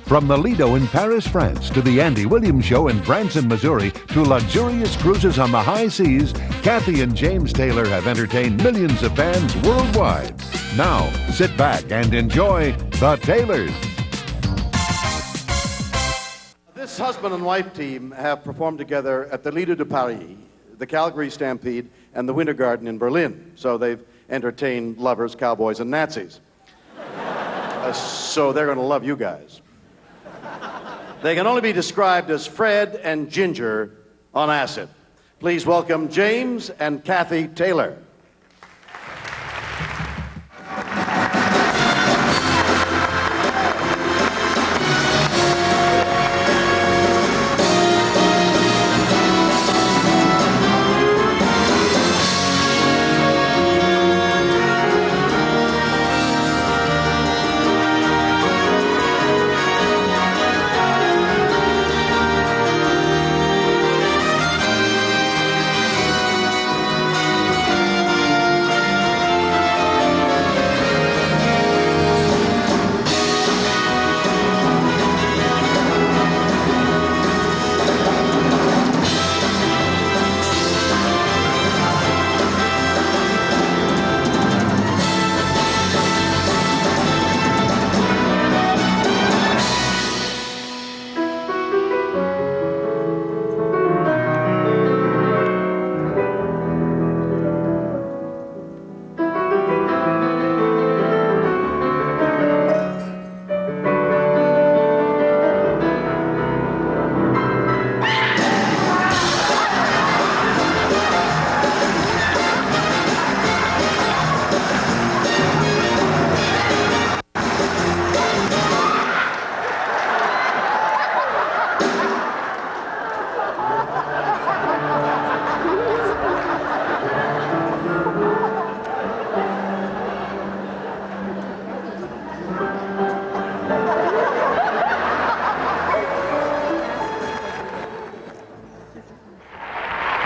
From the Lido in Paris, France, to the Andy Williams Show in Branson, Missouri, to luxurious cruises on the high seas, Kathy and James Taylor have entertained millions of fans worldwide. Now, sit back and enjoy The Taylors. This husband and wife team have performed together at the Lido de Paris, the Calgary Stampede, and the Winter Garden in Berlin. So they've entertained lovers, cowboys, and Nazis. So they're going to love you guys. They can only be described as Fred and Ginger on acid. Please welcome James and Kathy Taylor.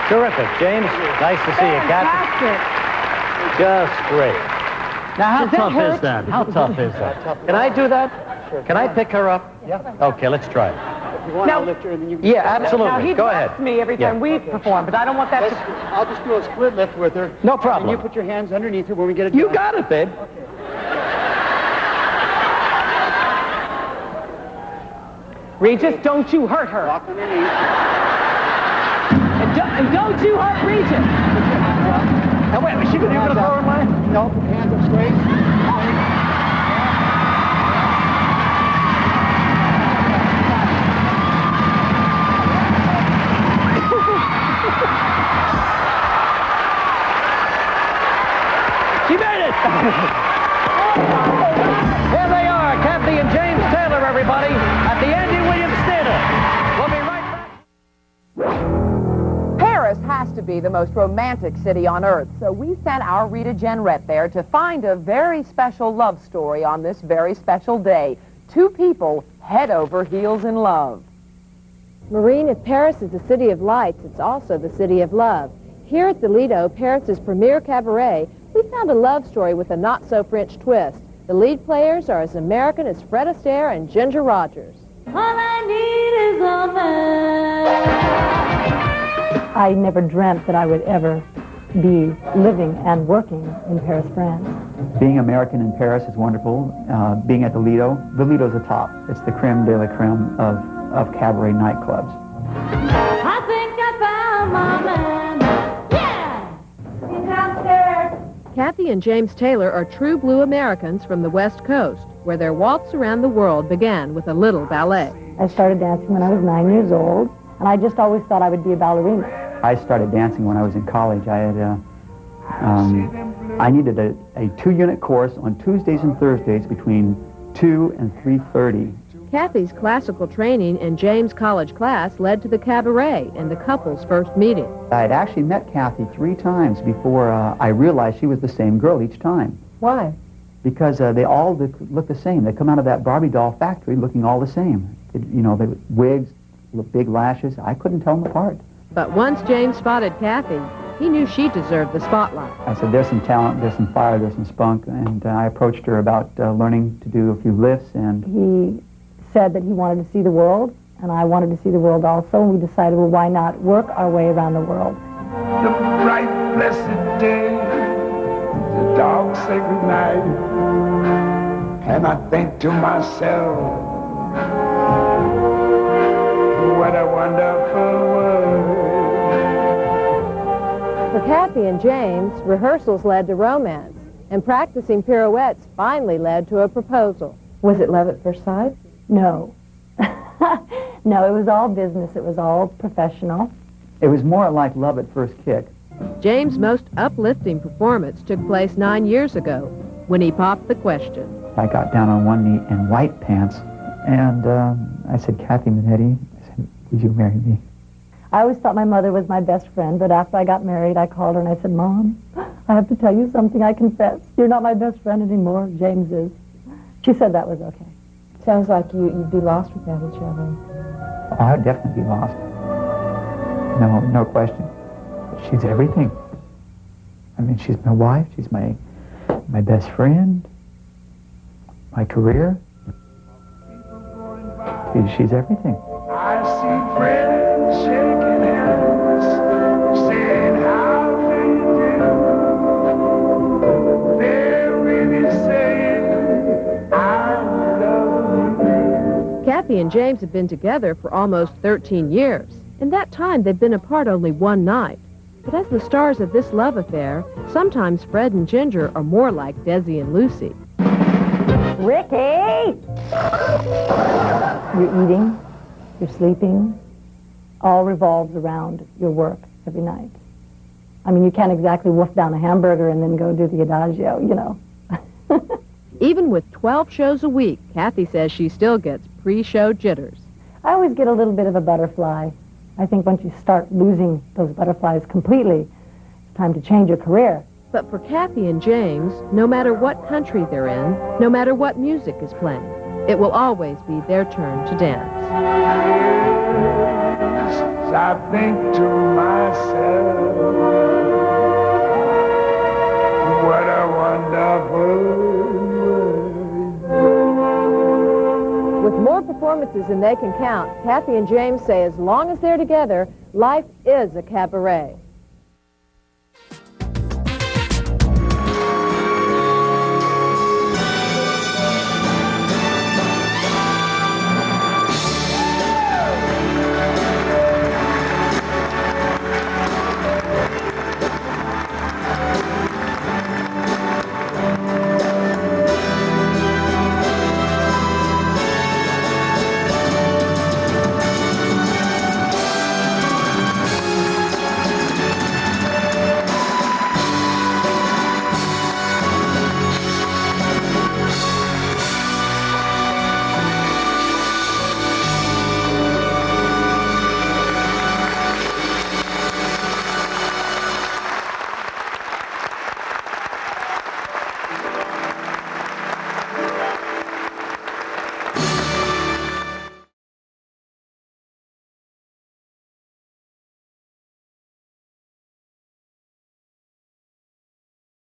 Terrific, James. Nice to see you, Captain. Just great. Now, how tough is that? How tough is that? Can I do that? Can I pick her up? Yeah. Okay, let's try it. If you want, I'll lift her and then you can... Yeah, absolutely. Now, he Go drops ahead. me every time we perform, but I don't want that to... I'll just do a split lift with her. No problem. And you put your hands underneath her when we get it You done. got it, babe. Regis, don't you hurt her. Walk underneath. And don't you hurt Regis. Now, wait, is she going to throw her line? No, hands up straight. She made it! Here they are, Kathy and James Taylor, everybody, at the Andy Williams Theater. We'll be right back. Paris has to be the most romantic city on earth, so we sent our Rita Jenrette there to find a very special love story on this very special day. Two people head over heels in love. Maureen, if Paris is the city of lights, it's also the city of love. Here at the Lido, Paris's premier cabaret, we found a love story with a not-so-French twist. The lead players are as American as Fred Astaire and Ginger Rogers. All I need is a man. I never dreamt that I would ever be living and working in Paris, France. Being American in Paris is wonderful. Being at the Lido's the top. It's the creme de la creme of cabaret nightclubs. I think I found my man. Yeah! He's downstairs. Kathy and James Taylor are true blue Americans from the West Coast, where their waltz around the world began with a little ballet. I started dancing when I was 9 years old, and I just always thought I would be a ballerina. I started dancing when I was in college. I needed a 2-unit course on Tuesdays and Thursdays between 2 and 3:30. Kathy's classical training and James' college class led to the cabaret and the couple's first meeting. I had actually met Kathy 3 times before I realized she was the same girl each time. Why? Because they all look the same. They come out of that Barbie doll factory looking all the same. The wigs, big lashes. I couldn't tell them apart. But once James spotted Kathy, he knew she deserved the spotlight. I said, there's some talent, there's some fire, there's some spunk, and I approached her about learning to do a few lifts, and He said that he wanted to see the world, and I wanted to see the world also, and we decided, well, why not work our way around the world? The bright, blessed day, the dogs say goodnight, and I think to myself, what a wonderful world. For Kathy and James, rehearsals led to romance, and practicing pirouettes finally led to a proposal. Was it love at first sight? No. No, it was all business. It was all professional. it was more like love at first kick. James' most uplifting performance took place 9 years ago when he popped the question. I got down on one knee in white pants, and I said, Kathy Minetti, I said, would you marry me? I always thought my mother was my best friend, but after I got married, I called her and I said, Mom, I have to tell you something, I confess. You're not my best friend anymore, James is. She said that was okay. Sounds like you'd be lost without each other. Oh, I'd definitely be lost. No question. But she's everything. I mean, she's my wife, she's my best friend, my career. She's everything. I see friends shaking hands, saying how do you do. They're really saying I love you. Kathy and James have been together for almost 13 years. In that time, they've been apart only one night. But as the stars of this love affair, sometimes Fred and Ginger are more like Desi and Lucy. Ricky! You're eating, you're sleeping, all revolves around your work every night. I mean, you can't exactly wolf down a hamburger and then go do the Adagio, you know. Even with 12 shows a week, Kathy says she still gets pre-show jitters. I always get a little bit of a butterfly. I think once you start losing those butterflies completely, it's time to change your career. But for Kathy and James, no matter what country they're in, no matter what music is playing, it will always be their turn to dance. Yes, I think to myself, what a wonderful world. With more performances than they can count, Kathy and James say as long as they're together, life is a cabaret.